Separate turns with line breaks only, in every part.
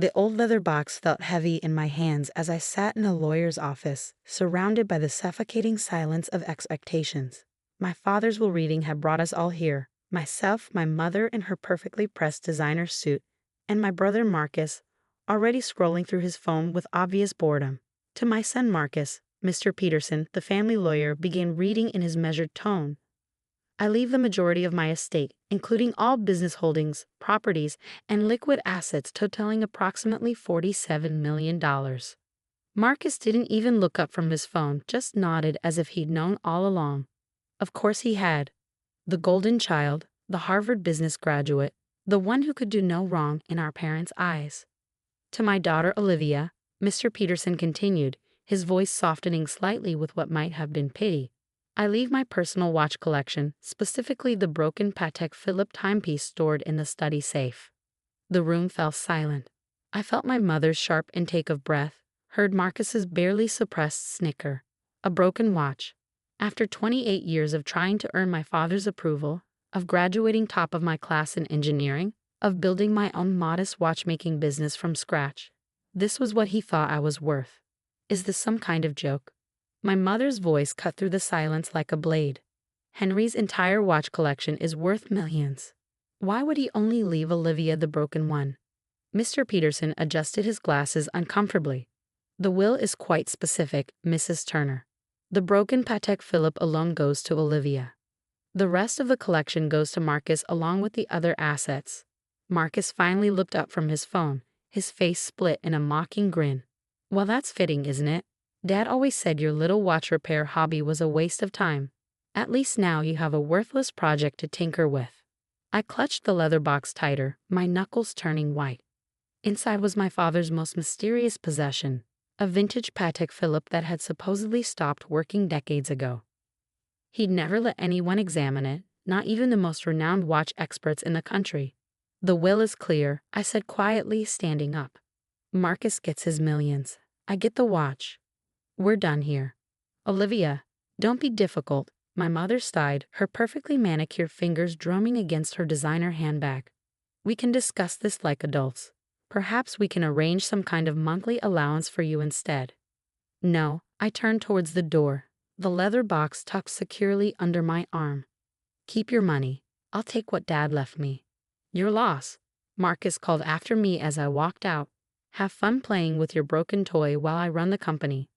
The old leather box felt heavy in my hands as I sat in a lawyer's office, surrounded by the suffocating silence of expectations. My father's will reading had brought us all here, myself, my mother in her perfectly pressed designer suit, and my brother Marcus, already scrolling through his phone with obvious boredom. To my son Marcus, Mr. Peterson, the family lawyer, began reading in his measured tone. I leave the majority of my estate, including all business holdings, properties, and liquid assets totaling approximately $47 million. Marcus didn't even look up from his phone, just nodded as if he'd known all along. Of course he had. The golden child, the Harvard business graduate, the one who could do no wrong in our parents' eyes. To my daughter Olivia, Mr. Peterson continued, his voice softening slightly with what might have been pity. I leave my personal watch collection, specifically the broken Patek Philippe timepiece stored in the study safe. The room fell silent. I felt my mother's sharp intake of breath, heard Marcus's barely suppressed snicker. A broken watch. After 28 years of trying to earn my father's approval, of graduating top of my class in engineering, of building my own modest watchmaking business from scratch, this was what he thought I was worth. Is this some kind of joke? My mother's voice cut through the silence like a blade. Henry's entire watch collection is worth millions. Why would he only leave Olivia the broken one? Mr. Peterson adjusted his glasses uncomfortably. The will is quite specific, Mrs. Turner. The broken Patek Philippe alone goes to Olivia. The rest of the collection goes to Marcus along with the other assets. Marcus finally looked up from his phone, his face split in a mocking grin. Well, that's fitting, isn't it? Dad always said your little watch repair hobby was a waste of time. At least now you have a worthless project to tinker with. I clutched the leather box tighter, my knuckles turning white. Inside was my father's most mysterious possession, a vintage Patek Philippe that had supposedly stopped working decades ago. He'd never let anyone examine it, not even the most renowned watch experts in the country. The will is clear, I said quietly, standing up. Marcus gets his millions. I get the watch. We're done here. Olivia, don't be difficult, my mother sighed, her perfectly manicured fingers drumming against her designer handbag. We can discuss this like adults. Perhaps we can arrange some kind of monthly allowance for you instead. No, I turned towards the door, the leather box tucked securely under my arm. Keep your money. I'll take what Dad left me. Your loss, Marcus called after me as I walked out. Have fun playing with your broken toy while I run the company.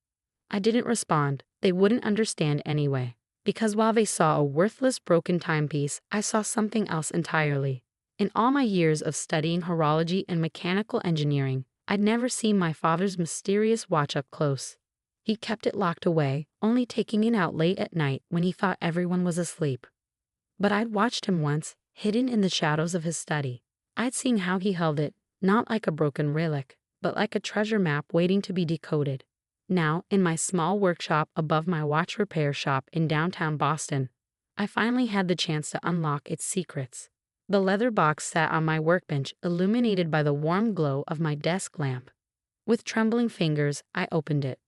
I didn't respond. They wouldn't understand anyway. Because while they saw a worthless broken timepiece, I saw something else entirely. In all my years of studying horology and mechanical engineering, I'd never seen my father's mysterious watch up close. He kept it locked away, only taking it out late at night when he thought everyone was asleep. But I'd watched him once, hidden in the shadows of his study. I'd seen how he held it, not like a broken relic, but like a treasure map waiting to be decoded. Now, in my small workshop above my watch repair shop in downtown Boston, I finally had the chance to unlock its secrets. The leather box sat on my workbench, illuminated by the warm glow of my desk lamp. With trembling fingers, I opened it.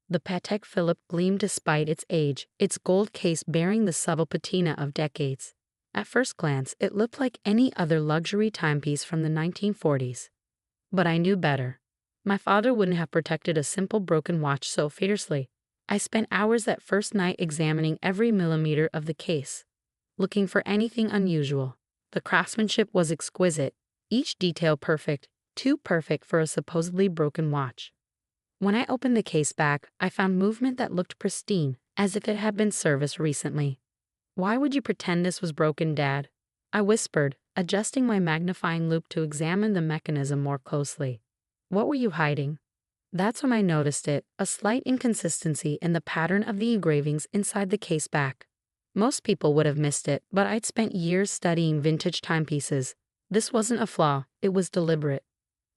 The Patek Philippe gleamed despite its age, its gold case bearing the subtle patina of decades. At first glance, it looked like any other luxury timepiece from the 1940s. But I knew better. My father wouldn't have protected a simple broken watch so fiercely. I spent hours that first night examining every millimeter of the case, looking for anything unusual. The craftsmanship was exquisite, each detail perfect, too perfect for a supposedly broken watch. When I opened the case back, I found movement that looked pristine, as if it had been serviced recently. Why would you pretend this was broken, Dad? I whispered, adjusting my magnifying loupe to examine the mechanism more closely. What were you hiding? That's when I noticed it, a slight inconsistency in the pattern of the engravings inside the case back. Most people would have missed it, but I'd spent years studying vintage timepieces. This wasn't a flaw, it was deliberate.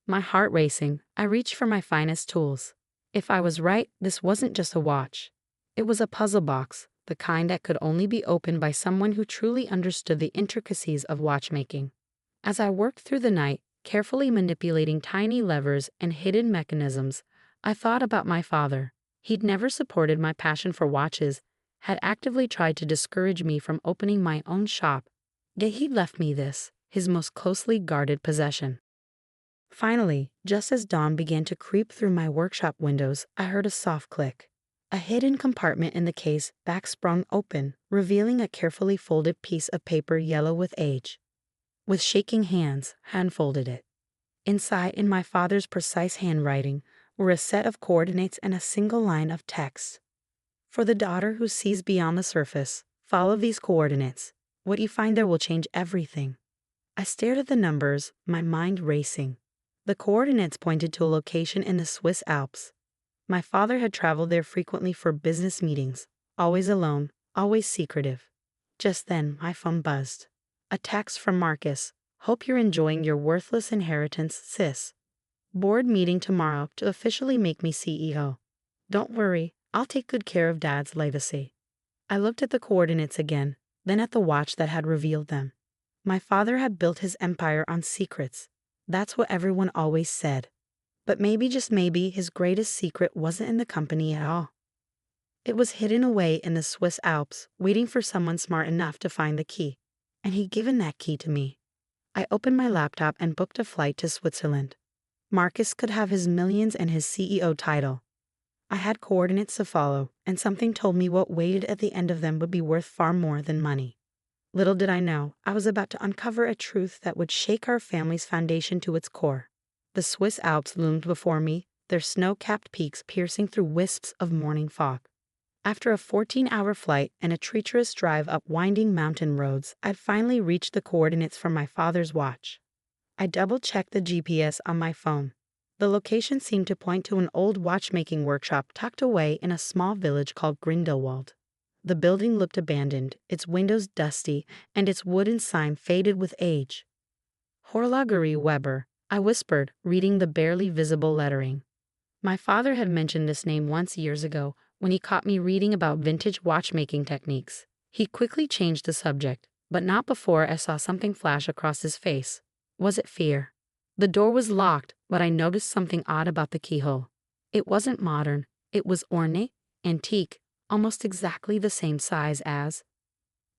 My heart racing, I reached for my finest tools. If I was right, this wasn't just a watch. It was a puzzle box, the kind that could only be opened by someone who truly understood the intricacies of watchmaking. As I worked through the night, carefully manipulating tiny levers and hidden mechanisms, I thought about my father. He'd never supported my passion for watches, had actively tried to discourage me from opening my own shop, yet he'd left me this, his most closely guarded possession. Finally, just as dawn began to creep through my workshop windows, I heard a soft click. A hidden compartment in the case back sprung open, revealing a carefully folded piece of paper yellow with age. With shaking hands, I unfolded it. Inside, in my father's precise handwriting, were a set of coordinates and a single line of text. For the daughter who sees beyond the surface, follow these coordinates. What you find there will change everything. I stared at the numbers, my mind racing. The coordinates pointed to a location in the Swiss Alps. My father had traveled there frequently for business meetings, always alone, always secretive. Just then, my phone buzzed. A text from Marcus. Hope you're enjoying your worthless inheritance, sis. Board meeting tomorrow to officially make me CEO. Don't worry, I'll take good care of Dad's legacy. I looked at the coordinates again, then at the watch that had revealed them. My father had built his empire on secrets. That's what everyone always said. But maybe, just maybe, his greatest secret wasn't in the company at all. It was hidden away in the Swiss Alps, waiting for someone smart enough to find the key. And he'd given that key to me. I opened my laptop and booked a flight to Switzerland. Marcus could have his millions and his CEO title. I had coordinates to follow, and something told me what waited at the end of them would be worth far more than money. Little did I know, I was about to uncover a truth that would shake our family's foundation to its core. The Swiss Alps loomed before me, their snow-capped peaks piercing through wisps of morning fog. After a 14-hour flight and a treacherous drive up winding mountain roads, I'd finally reached the coordinates from my father's watch. I double-checked the GPS on my phone. The location seemed to point to an old watchmaking workshop tucked away in a small village called Grindelwald. The building looked abandoned, its windows dusty, and its wooden sign faded with age. Horlogerie Weber, I whispered, reading the barely visible lettering. My father had mentioned this name once years ago when he caught me reading about vintage watchmaking techniques. He quickly changed the subject, but not before I saw something flash across his face. Was it fear? The door was locked, but I noticed something odd about the keyhole. It wasn't modern, it was ornate, antique, almost exactly the same size as.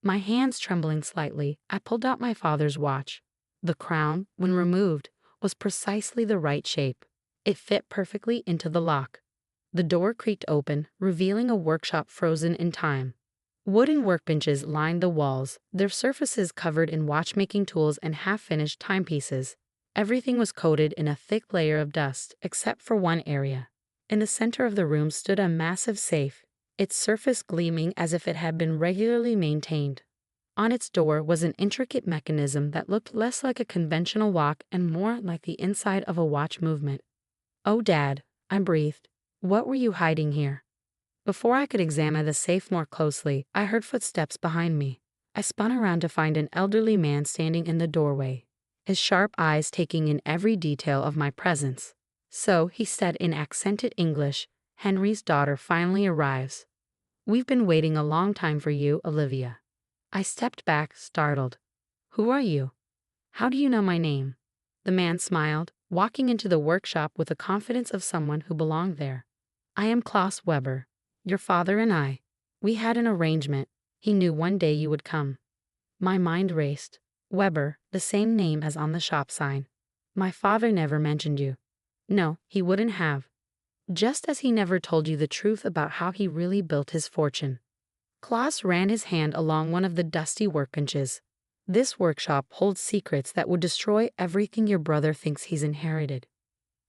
My hands trembling slightly, I pulled out my father's watch. The crown, when removed, was precisely the right shape. It fit perfectly into the lock. The door creaked open, revealing a workshop frozen in time. Wooden workbenches lined the walls, their surfaces covered in watchmaking tools and half-finished timepieces. Everything was coated in a thick layer of dust, except for one area. In the center of the room stood a massive safe, its surface gleaming as if it had been regularly maintained. On its door was an intricate mechanism that looked less like a conventional lock and more like the inside of a watch movement. "Oh, Dad," I breathed. "What were you hiding here?" Before I could examine the safe more closely, I heard footsteps behind me. I spun around to find an elderly man standing in the doorway, his sharp eyes taking in every detail of my presence. "So," he said in accented English, "Henry's daughter finally arrives. We've been waiting a long time for you, Olivia." I stepped back, startled. "Who are you? How do you know my name?" The man smiled, walking into the workshop with the confidence of someone who belonged there. "I am Klaus Weber. Your father and I. We had an arrangement. He knew one day you would come." My mind raced. Weber, the same name as on the shop sign. "My father never mentioned you." "No, he wouldn't have. Just as he never told you the truth about how he really built his fortune." Klaus ran his hand along one of the dusty workbenches. "This workshop holds secrets that would destroy everything your brother thinks he's inherited."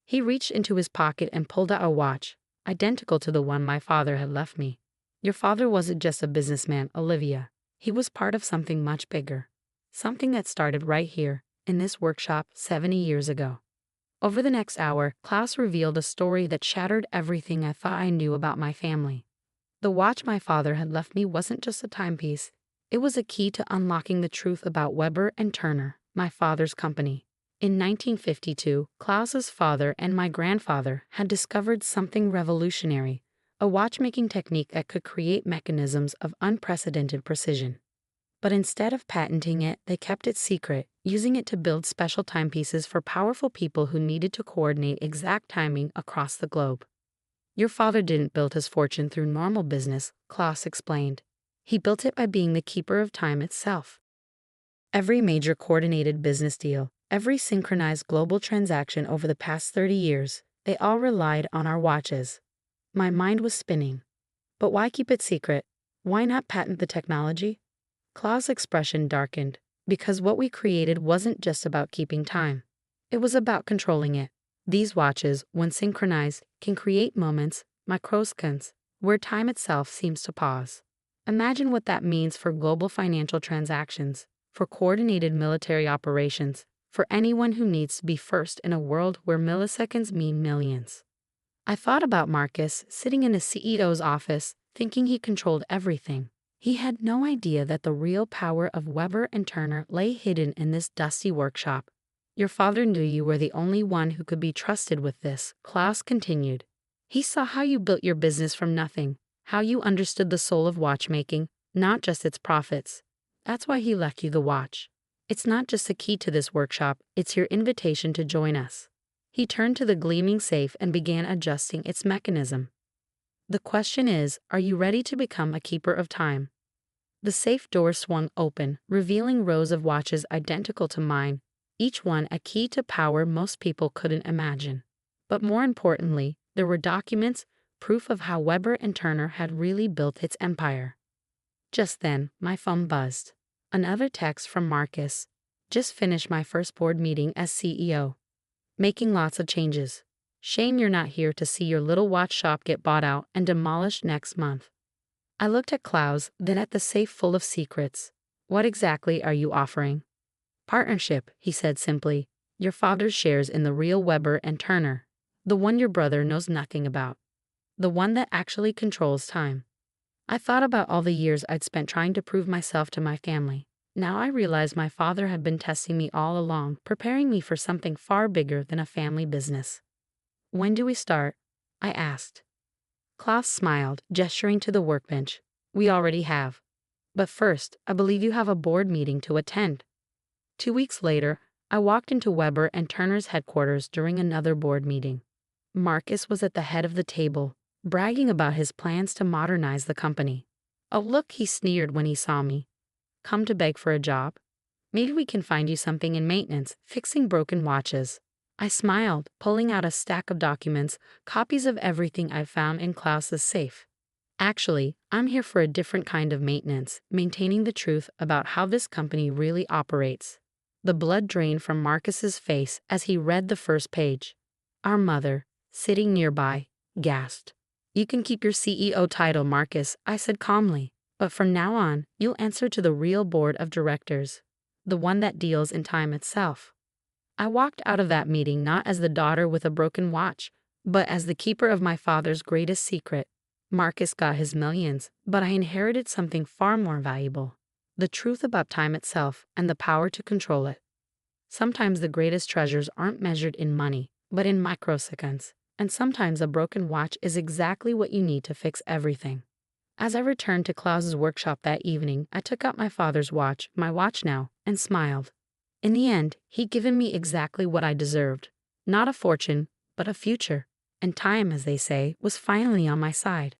He reached into his pocket and pulled out a watch, identical to the one my father had left me. "Your father wasn't just a businessman, Olivia. He was part of something much bigger. Something that started right here, in this workshop 70 years ago." Over the next hour, Klaus revealed a story that shattered everything I thought I knew about my family. The watch my father had left me wasn't just a timepiece. It was a key to unlocking the truth about Weber and Turner, my father's company. In 1952, Klaus's father and my grandfather had discovered something revolutionary, a watchmaking technique that could create mechanisms of unprecedented precision. But instead of patenting it, they kept it secret, using it to build special timepieces for powerful people who needed to coordinate exact timing across the globe. "Your father didn't build his fortune through normal business," Klaus explained. "He built it by being the keeper of time itself. Every major coordinated business deal, Every synchronized global transaction over the past 30 years, they all relied on our watches. My mind was spinning. But why keep it secret? Why not patent the technology? Claw's expression darkened, because what we created wasn't just about keeping time. It was about controlling it. These watches, when synchronized, can create moments, microseconds, where time itself seems to pause. Imagine what that means for global financial transactions, for coordinated military operations, for anyone who needs to be first in a world where milliseconds mean millions. I thought about Marcus sitting in a CEO's office, thinking he controlled everything. He had no idea that the real power of Weber and Turner lay hidden in this dusty workshop. Your father knew you were the only one who could be trusted with this, Klaus continued. He saw how you built your business from nothing, how you understood the soul of watchmaking, not just its profits. That's why he left you the watch. It's not just a key to this workshop, it's your invitation to join us. He turned to the gleaming safe and began adjusting its mechanism. The question is, are you ready to become a keeper of time? The safe door swung open, revealing rows of watches identical to mine, each one a key to power most people couldn't imagine. But more importantly, there were documents, proof of how Weber and Turner had really built its empire. Just then, my phone buzzed. Another text from Marcus. Just finished my first board meeting as CEO. Making lots of changes. Shame you're not here to see your little watch shop get bought out and demolished next month. I looked at Klaus, then at the safe full of secrets. What exactly are you offering? Partnership, he said simply. Your father's shares in the real Weber and Turner. The one your brother knows nothing about. The one that actually controls time. I thought about all the years I'd spent trying to prove myself to my family. Now I realized my father had been testing me all along, preparing me for something far bigger than a family business. When do we start? I asked. Klaus smiled, gesturing to the workbench. We already have. But first, I believe you have a board meeting to attend. 2 weeks later, I walked into Weber and Turner's headquarters during another board meeting. Marcus was at the head of the table, bragging about his plans to modernize the company. Oh look, he sneered when he saw me. Come to beg for a job? Maybe we can find you something in maintenance, fixing broken watches. I smiled, pulling out a stack of documents, copies of everything I found in Klaus's safe. Actually, I'm here for a different kind of maintenance, maintaining the truth about how this company really operates. The blood drained from Marcus's face as he read the first page. Our mother, sitting nearby, gasped. You can keep your CEO title, Marcus, I said calmly. But from now on, you'll answer to the real board of directors, the one that deals in time itself. I walked out of that meeting not as the daughter with a broken watch, but as the keeper of my father's greatest secret. Marcus got his millions, but I inherited something far more valuable. The truth about time itself and the power to control it. Sometimes the greatest treasures aren't measured in money, but in microseconds, and sometimes a broken watch is exactly what you need to fix everything. As I returned to Klaus's workshop that evening, I took out my father's watch, my watch now, and smiled. In the end, he'd given me exactly what I deserved. Not a fortune, but a future. And time, as they say, was finally on my side.